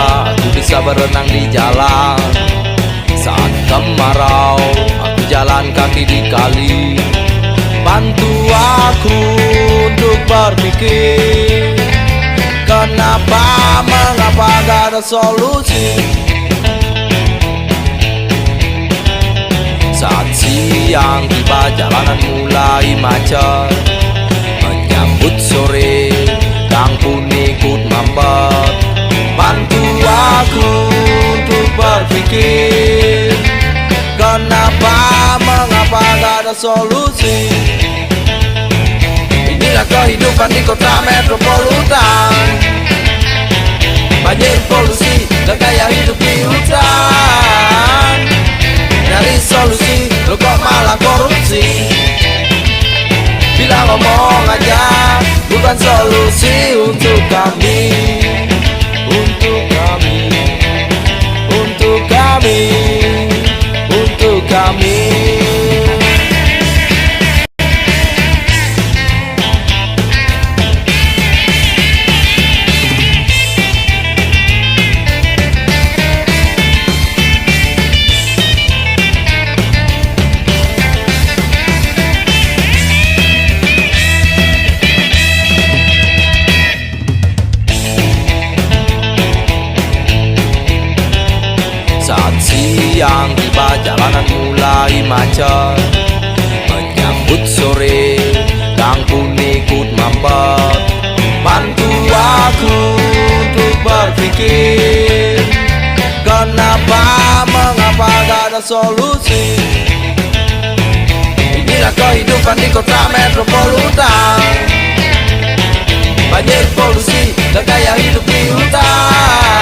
muda aku bisa berenang di jalan. Saat kemarau aku jalan kaki di kali. Bantu aku untuk berpikir, kenapa, mengapa gak ada solusi. Saat siang tiba jalanan mulai macet. Menyambut sore kang pun ikut mampet. Bantu aku untuk berpikir, kenapa, mengapa gak ada solusi. Inilah kehidupan di kota metropolitan. Banjir, polusi, dan gaya hidup di hutan. Nyari solusi, lo kok malah korupsi. Bila ngomong aja bukan solusi untuk kami. Untuk kami, untuk kami, untuk kami. Saat siang tiba jalanan mulai macet. Menyambut sore kang pun ikut mampet. Bantu aku untuk berpikir, kenapa, mengapa gak ada solusi. Inilah kehidupan di kota metropolitan. Banjir, polusi, dan gaya hidup di hutan.